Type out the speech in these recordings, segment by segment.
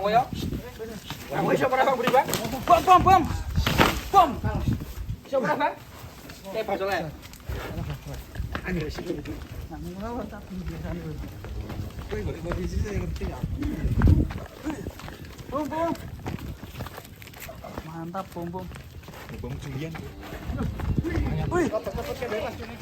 koyo. Kamu iso ora Bang buri Bang? Bom. Bom. Iso ora Bang? Kayak basole. Agresif itu. Nah, ngono tak biasane. Kowe kondisi saya ngerti ya. Bom. Mantap bom. Bom culian. Wih, kopet-kopet ke bebas ini.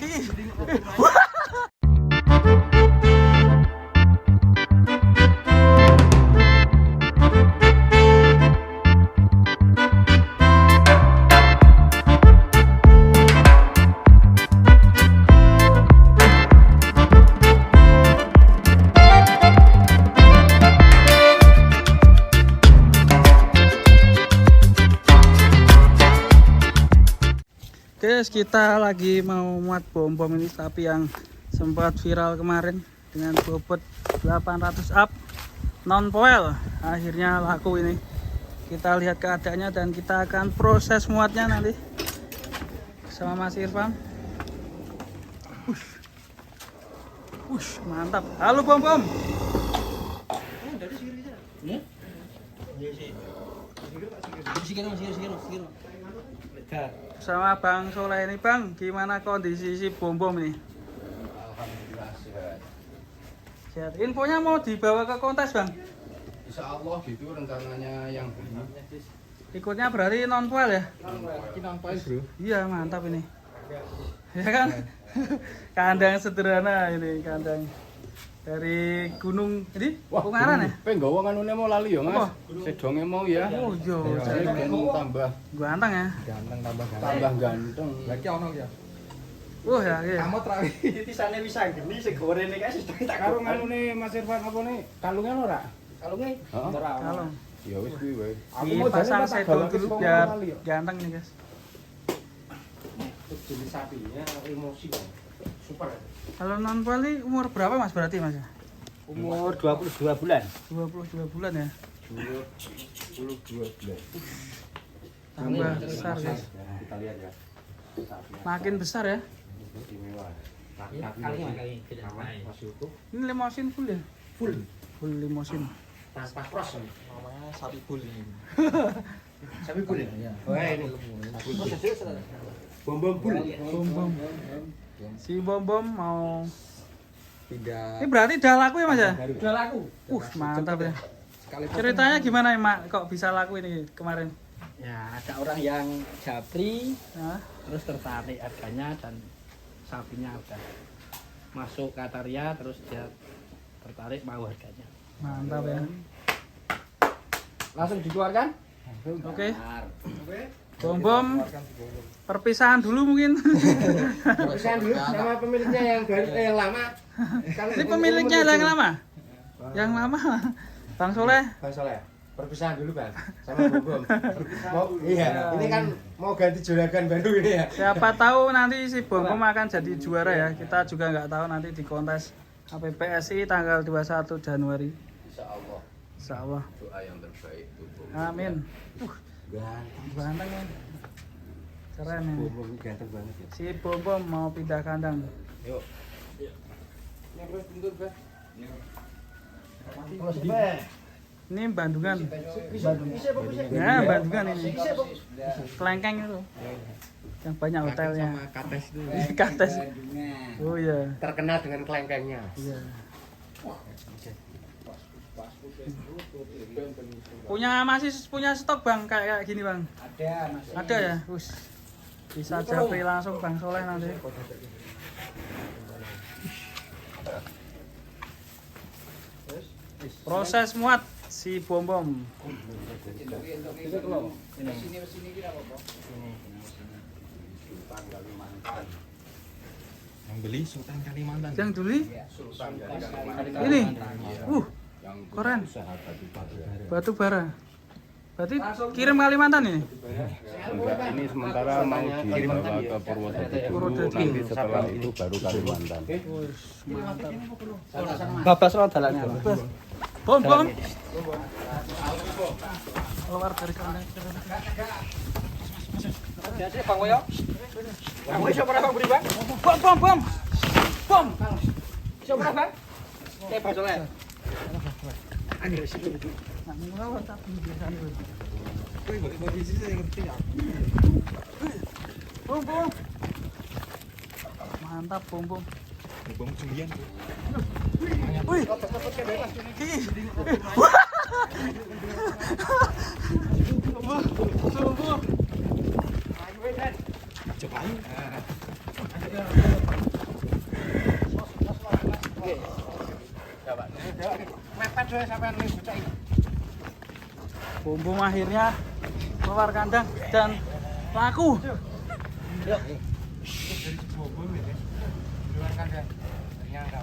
Guys, kita lagi mau muat bom ini sapi yang sempat viral kemarin dengan bobot 800 up non foil. Akhirnya laku ini. Kita lihat keadaannya dan kita akan proses muatnya nanti sama Mas Irfan. Mantap. Halo bom. Sama Bang Soleh ini Bang, gimana kondisi si bom ini? Alhamdulillah sehat. Sehat. Infonya mau dibawa ke kontes Bang? Insya Allah gitu rencananya yang beli. Ikutnya berarti non foil ya? Non foil bro. Iya mantap ini. Ya kan? Kandang sederhana ini kandang dari Gunung ini Ungaran ya? Pengen wong anune mau lali ya Mas. Sedonge mau ya. Oh iya. Jadi tambah Ganteng ya? ganteng tambah ganteng. Lagi ono ya. Wah ya. Kamu terakhir tisane bisa geni sing gorene kae sing tak Karo anune Mas Irfan apa nih? Kalungnya ora? kalunge. Heeh. Ora. Kalau Ya wis kuwi wae. dipasang sedot dulu biar ganteng nih guys. Untuk jenis sapinya emosi Bang. Super. Kalau non foil ini umur berapa Mas berarti Mas? Umur 22 bulan. 22 bulan ya? 22 bulan. Tambah besar guys. Kita lihat ya. Makin besar ya? Istimewa. Kali Masih utuh. Ini limosin full ya? full Full limosin. tanpa cross. Namanya sapi bull ini. Sapi full ya. Wah ini. Bom bul. Bom. Si bom mau Pindah. ini berarti udah laku ya Mas ya? Udah laku. Mantap ya. Sekali Ceritanya gimana ya Mak? Kok bisa laku ini kemarin? Ya, ada orang yang japri Hah? terus tertarik harganya dan sapinya udah masuk Kataria terus dia tertarik mau harganya. Mantap ya. Langsung dikeluarkan? Oke. Bom perpisahan dulu mungkin. Perpisahan dulu sama pemiliknya yang baru yang lama. Ini pemiliknya yang lama? Yang lama Bang Soleh. Bang Soleh. Perpisahan dulu Bang sama Bom. Iya, ini kan mau ganti juragan baru ini ya. Siapa tahu nanti si Bom akan jadi juara ya. Kita juga nggak tahu nanti di kontes APPSI tanggal 21 Januari. Insyaallah. Insyaallah. Doa yang terbaik untuk Amin. Ganteng ya. Keren ya. Bom ganteng banget ya. Si Bom mau pindah kandang. Yuk. Ini Bandungan. Ya, Bandungan ini. Kelengkeng itu. Yang banyak hotelnya. sama kates itu. Kates. Oh iya. Terkenal dengan kelengkengnya. Iya. Masih punya stok Bang kayak gini Bang? Ada Mas. Ada ya? Bisa japri langsung Bang Soleh nanti. Proses muat si bom. Yang beli Sultan Kalimantan. Yang dulu Sultan dari Kalimantan. ini. Yang Keren. usaha Batu bara. Berarti kirim Kalimantan ini? Enggak, ini sementara mau dibawa ke Purwodadi dulu, nanti setelah itu baru Kalimantan. Mantap. Babas lo dalannya. Bom. Keluar dari kandang. Jadi Bang Koyo. Kamu iso ora Bang buri Bang? Bom. Iso ora Bang? Kayak basole. Agresif itu. Nah, mulai tapi biasanya. Wih, balik posisi saya ngerti ya. Bom, bom. Mantap, bom, bom. Bom curian. Wih. Bom. Cobain. Mepet deh sampai nih bocah ini. Bom akhirnya keluar kandang dan laku. Yuk. Dari bom ini. Luar kandang. Nyangka.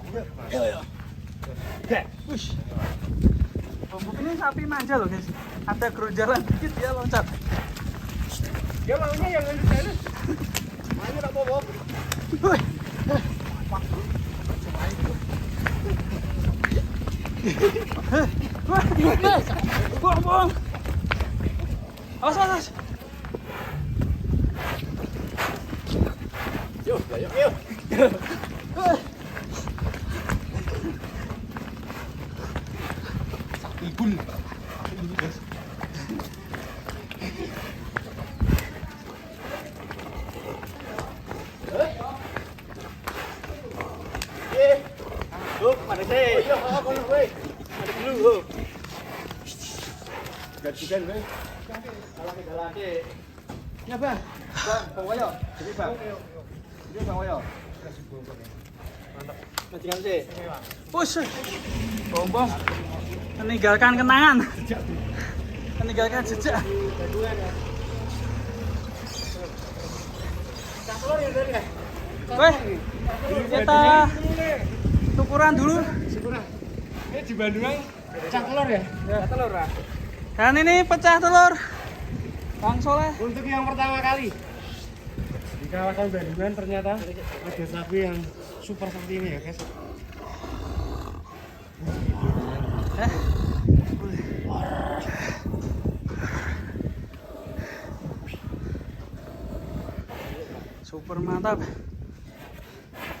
Wush. Bom ini sapi manja loh guys. Ada geronjalan dikit dia loncat. Dia maunya yang halus-halus. Maunya tak apa-apa. Wih. Bom. Awas. Yuk. Ibun. Ini guys. Pada saya. Iya, kalau gue. Ada dulu. Gajikan gue. Galake. Ya, Bang. Bang Wayo. Jadi, Bang. Ini Bang Wayo. Mantap. Gajikan sih. Push. Bom. Meninggalkan kenangan. Meninggalkan jejak. Weh, kita tukuran dulu. Ini di Bandung pecah telur ya? Ya, telur lah. Dan ini pecah telur Bang Soleh. Untuk yang pertama kali di kawasan Bandungan ternyata ada sapi yang super seperti ini ya guys. Super mantap.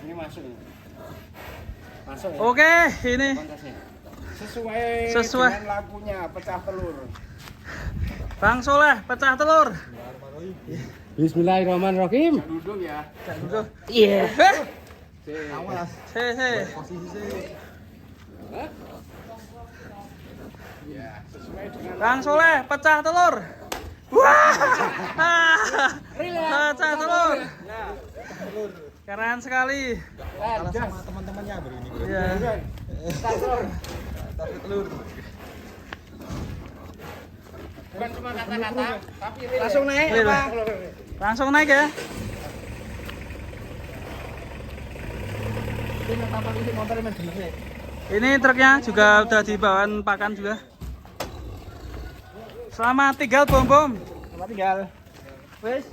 Ini masuk ya? Masuk ya? Oke, ini Kontasnya. Sesuai. Dengan lagunya pecah telur. Bang Soleh pecah telur. Bismillahirrahmanirrahim. Duduk ya. Duduk. Iya. Awas. Posisi saya. Ya, sesuai dengan Bang Soleh pecah telur. Wah. Pecah telur. Keren sekali. Kalah sama teman-temannya baru ini. Iya. pecah telur. Tapi telur. Bukan cuma kata-kata, tapi langsung naik Real. apa? Langsung naik ya. Ini truknya juga udah dibawaan pakan juga. Selamat tinggal bom. Selamat tinggal. Wes.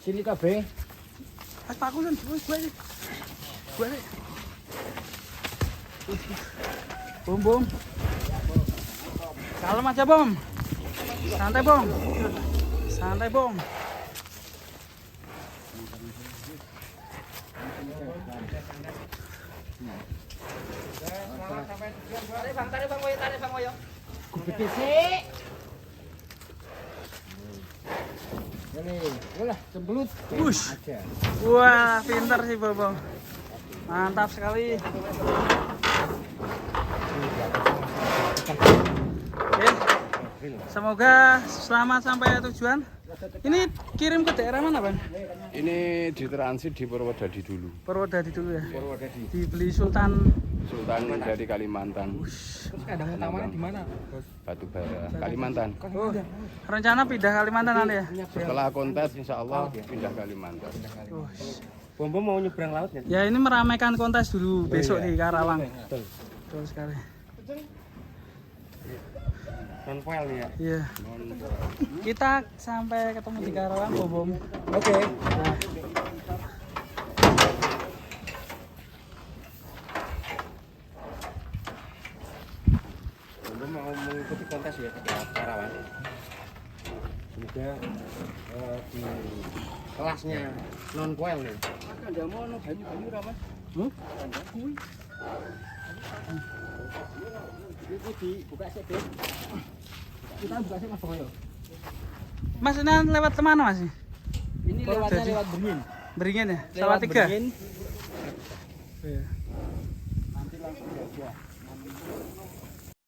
Sini kabeh. Aku kan gue. Bom. Kalem aja bom. Santai bom. Tarik Bang Woyo. Gede sih. Ini, ulah cembelut. Wush. Wah, pintar sih bom. Mantap sekali. Oke. Semoga selamat sampai tujuan. Ini kirim ke daerah mana, Bang? Ini ditransit di Purwodadi dulu. Purwodadi dulu ya. Purwodadi. Dibeli Sultan Sultan dari Kalimantan, Terus kandang utamanya di mana, Bos? Batubara, Kalimantan. Oh, rencana pindah Kalimantan nanti ya? Setelah kontes, insya Allah pindah Kalimantan. Oh. Bom mau nyebrang laut ya? Ya ini meramaikan kontes dulu besok iya. di Karawang. Betul. Betul sekali. Non foil nih ya. Iya. Kita sampai ketemu di Karawang, Bom. Oke. Bom mau mengikuti kontes ya ke Karawang. Semoga di kelasnya non koel nih. Kita buka sih Mas Boyo. Mas ini lewat kemana mas? Ini lewatnya lewat Beringin. Beringin ya? Sawah 3? Beringin. Iya. Nanti langsung aja.